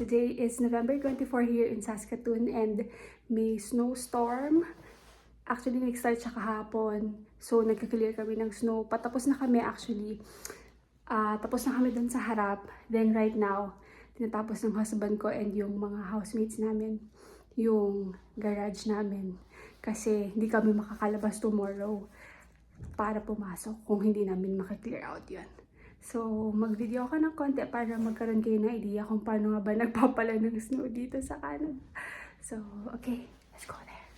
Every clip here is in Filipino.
Today is November 24 here in Saskatoon and may snowstorm. Actually, nag-start siya kahapon. So, nagka-clear kami ng snow. Patapos na kami actually. Tapos na kami dun sa harap. Then right now, tinatapos ng husband ko and yung mga housemates namin yung garage namin. Kasi hindi kami makakalabas tomorrow para pumasok kung hindi namin makaklear out yun. So, mag-video ako ng konti para magkaroon kayo ng idea kung paano nga ba nagpapala ng snow dito sa Canada. So, okay, let's go there.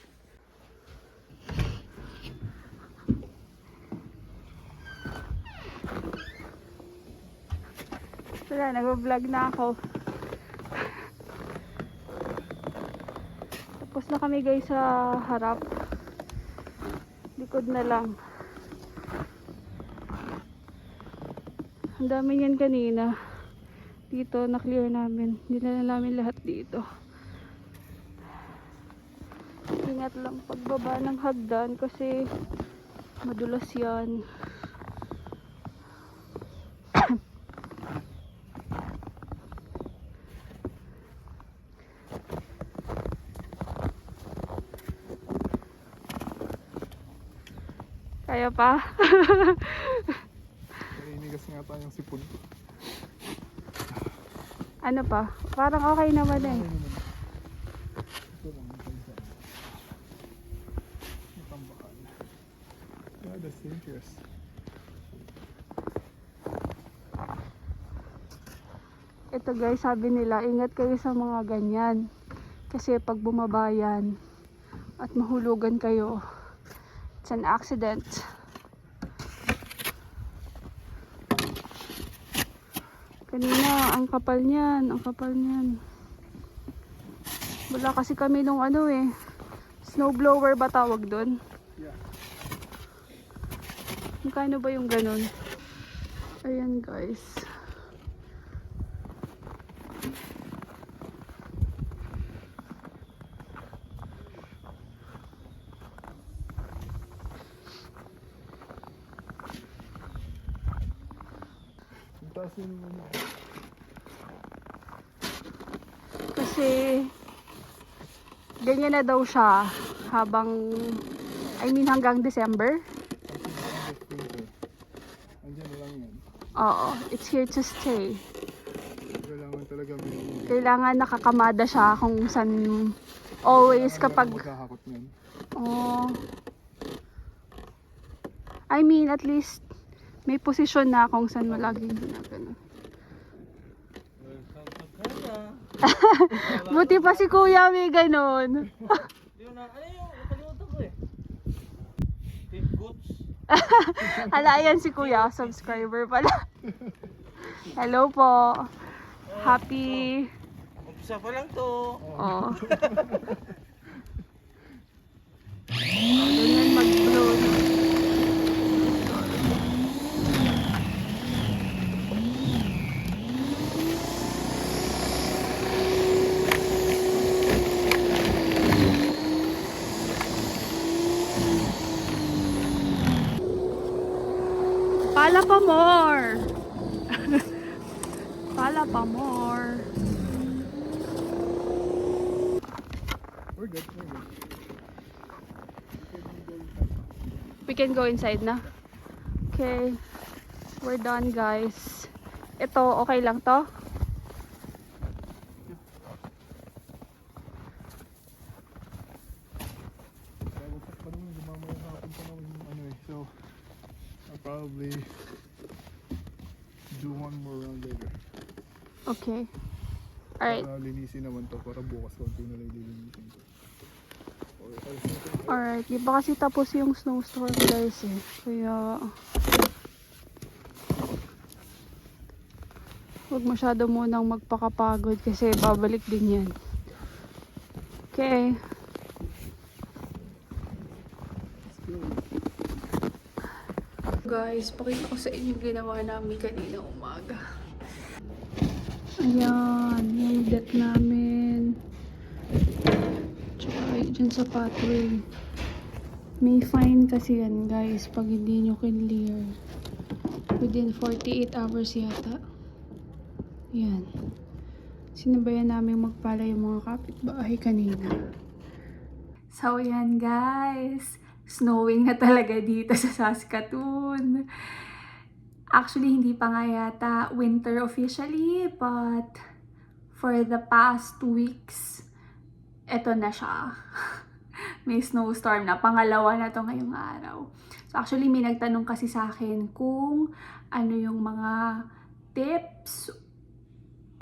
Wala, nag-vlog na ako. Tapos na kami guys sa harap. Likod na lang. Ang dami yan kanina. Dito, na-clear namin. Dinala namin lahat dito. Ingat lang pagbaba ng hagdan kasi madulas yan. Kaya pa? Inigas nga tayong sipon ko. Ano pa? Parang okay naman eh. Ito lang, matambakan. Yeah, that's dangerous. Ito guys, sabi nila, ingat kayo sa mga ganyan. Kasi pag bumaba yan at mahulugan kayo, it's an accident. Kanina, ang kapal niyan, ang kapal niyan. Wala kasi kami nung ano eh, snowblower ba tawag doon? Yeah. Magkano ba yung ganun? Ayan guys. Kasi ganyan na daw siya habang hanggang December. Andiyan na lang yan. Oo, it's here to stay. Kailangan talaga may... Kailangan nakakamada siya kung saan always kapag... Maghahakot niyan. Oh. At least may posisyon na kung saan mo laging ginagano. Buti pa si Kuya may ganon. Nakalimutan ko eh. Team Goods. Hala, yan si Kuya, subscriber pala. Hello po. Happy. Umpisa pa lang to. Oh. Ganyan mag-blow. Pala pa more. Pala pa more. We're good, we're good. We can go inside na. Okay. We're done guys. Ito, okay lang to? So I'll probably do one more round later. Okay. Alright. Para linisin naman to para bukas konti na lang lilinisin ko. Alright. Di ba kasi tapos yung snowstorm guys eh. Kaya huwag masyado munang magpakapagod kasi babalik din yan. Okay. Guys, pakita ko sa inyo ginawa namin kanina umaga. Ayan, yung deck namin. Tsaka dyan sa pathway. May fine kasi yan guys pag hindi nyo clear. Within 48 hours yata. Yan. Sinabayan namin magpala yung mga kapitbahay kanina. So, yan guys. Snowing na talaga dito sa Saskatoon. Actually, hindi pa nga yata winter officially, but for the past 2 weeks, eto na siya. May snowstorm na. Pangalawa na to ngayong araw. So, actually, may nagtanong kasi sa akin kung ano yung mga tips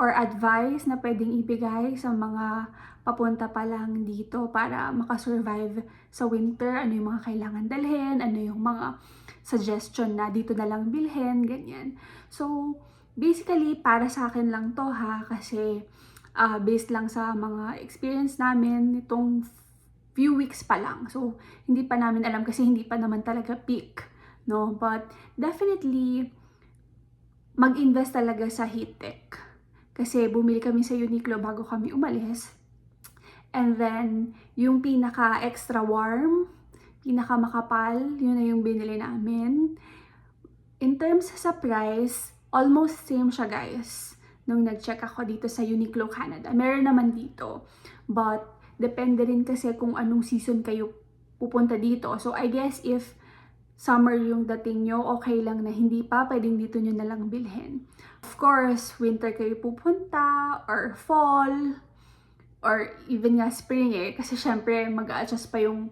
or advice na pwedeng ibigay sa mga papunta pa lang dito para makasurvive sa winter. Ano yung mga kailangan dalhin, ano yung mga suggestion na dito na lang bilhin, ganyan. So, basically, para sa akin lang to ha, kasi based lang sa mga experience namin itong few weeks pa lang. So, hindi pa namin alam kasi hindi pa naman talaga peak, no? But, definitely, mag-invest talaga sa heat tech. Kasi bumili kami sa Uniqlo bago kami umalis. And then, yung pinaka-extra warm, pinaka-makapal, yun na yung binili namin. In terms sa price, almost same siya guys. Nung nag-check ako dito sa Uniqlo Canada. Meron naman dito. But, depende rin kasi kung anong season kayo pupunta dito. So, I guess if summer yung dating nyo, okay lang na hindi pa, pwedeng dito nyo na lang bilhin. Of course, winter kayo pupunta, or fall, or even nga spring kasi syempre mag-a-adjust pa yung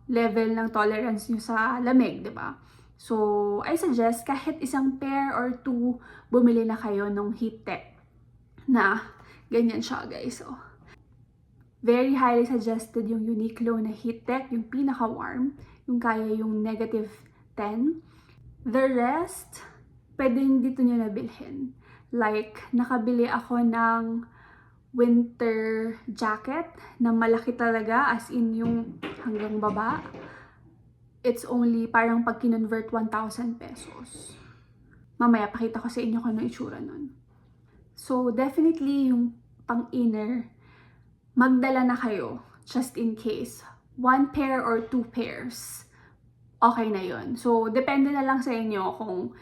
level ng tolerance nyo sa lamig, di ba? So, I suggest kahit isang pair or two, bumili na kayo ng heat tech na ganyan siya guys. So, very highly suggested yung Uniqlo na heat tech, yung pinaka-warm, yung kaya yung -10. The rest, pwede dito nyo nabilhin. Like, nakabili ako ng winter jacket na malaki talaga, as in yung hanggang baba. It's only parang pag kinonvert 1,000 pesos. Mamaya pakita ko sa inyo kung ano itsura nun. So, definitely yung pang-inner, magdala na kayo just in case. 1 pair or 2 pairs. Okay na yun. So, depende na lang sa inyo kung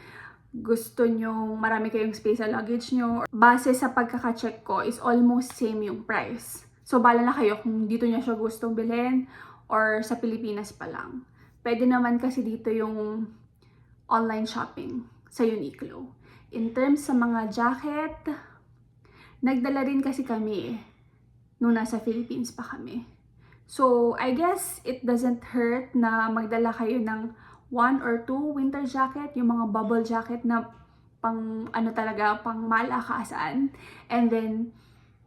gusto nyo marami kayong space sa luggage nyo. Base sa pagkaka-check ko is almost same yung price. So, bala na kayo kung dito nyo siya gustong bilhin or sa Pilipinas pa lang. Pwede naman kasi dito yung online shopping sa Uniqlo. In terms sa mga jacket, nagdala rin kasi kami nung nasa Philippines pa kami. So, I guess it doesn't hurt na magdala kayo ng 1 or 2 winter jacket, yung mga bubble jacket na pang ano talaga, pang malakasan. And then,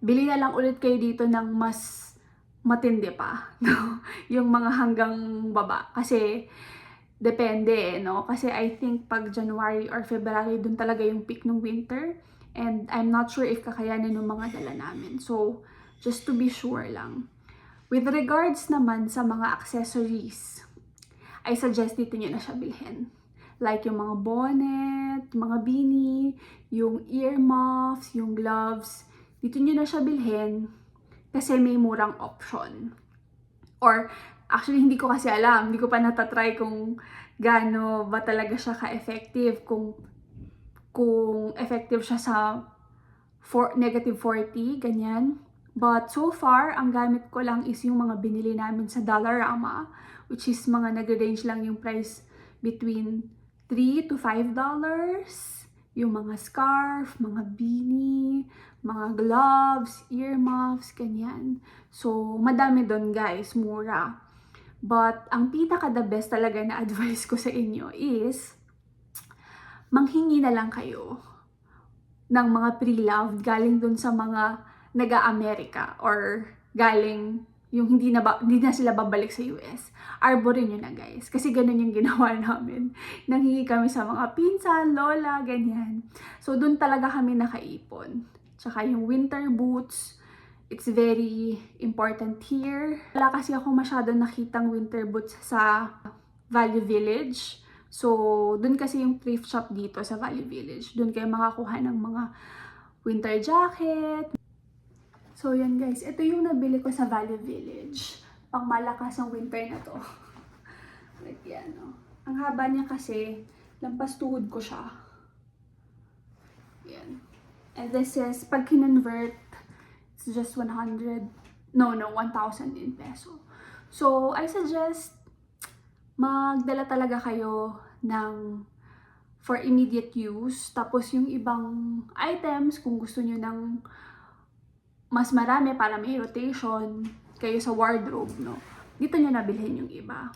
bili na lang ulit kayo dito ng mas matindi pa, no? Yung mga hanggang baba. Kasi, depende, no? Kasi I think pag January or February, dun talaga yung peak ng winter. And I'm not sure if kakayanin ng mga dala namin. So, just to be sure lang. With regards naman sa mga accessories, I suggest dito nyo na siya bilhin. Like yung mga bonnet, mga beanie, yung earmuffs, yung gloves. Dito nyo na siya bilhin kasi may murang option. Or, actually hindi ko kasi alam. Hindi ko pa natatry kung gaano ba talaga siya ka-effective. Kung effective siya sa -40, ganyan. But so far, ang gamit ko lang is yung mga binili namin sa Dollarama, which is mga nag-range lang yung price between $3 to $5. Yung mga scarf, mga beanie, mga gloves, earmuffs, ganyan. So, madami doon guys, mura. But, ang pinaka-the best talaga na advice ko sa inyo is, manghingi na lang kayo ng mga pre-loved galing doon sa mga naga-Amerika or galing yung hindi na sila babalik sa US. Arborin nyo na guys. Kasi ganun yung ginawa namin. Nanghingi kami sa mga pinsan, lola, ganyan. So, dun talaga kami nakaipon. Tsaka yung winter boots, it's very important here. Wala kasi ako masyadong nakitang winter boots sa Value Village. So, dun kasi yung thrift shop dito sa Value Village. Dun kayo makakuha ng mga winter jacket. So, yan guys. Ito yung nabili ko sa Value Village. Pang malakas ang winter na to. Like yan, no? Ang haba niya kasi, lampas tuhod ko siya. Yan. And this is, pag kinonvert It's just 100, no, 1,000 in peso. So, I suggest magdala talaga kayo ng for immediate use. Tapos yung ibang items, kung gusto nyo ng mas marami para may rotation kayo sa wardrobe, no? Dito nyo nabilhin yung iba.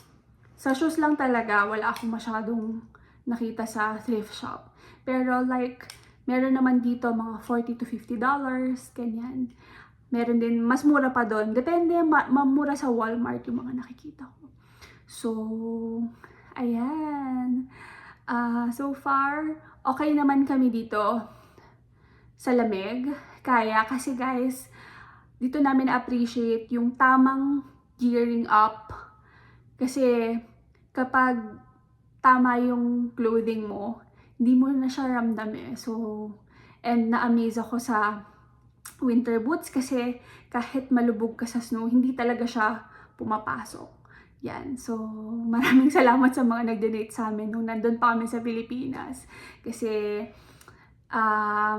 Sa shoes lang talaga, wala akong masyadong nakita sa thrift shop. Pero like, meron naman dito mga $40 to $50, ganyan. Meron din, mas mura pa doon. Depende, mamura sa Walmart yung mga nakikita ko. So, ayan. So far, okay naman kami dito sa lamig. Kaya, kasi guys, dito namin na-appreciate yung tamang gearing up. Kasi, kapag tama yung clothing mo, hindi mo na siya ramdam eh. So, and na-amaze ako sa winter boots kasi kahit malubog ka sa snow, hindi talaga siya pumapasok. Yan. So, maraming salamat sa mga nag-donate sa amin nung nandun pa kami sa Pilipinas. Kasi,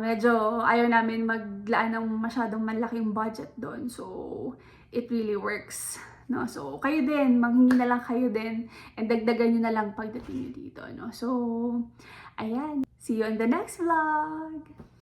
medyo ayaw namin maglaan ng masyadong malaking budget doon. So, it really works. No? So, kayo din, manghingi na lang kayo din and dagdagan nyo na lang pagdating nyo dito. No? So, ayan. See you on the next vlog!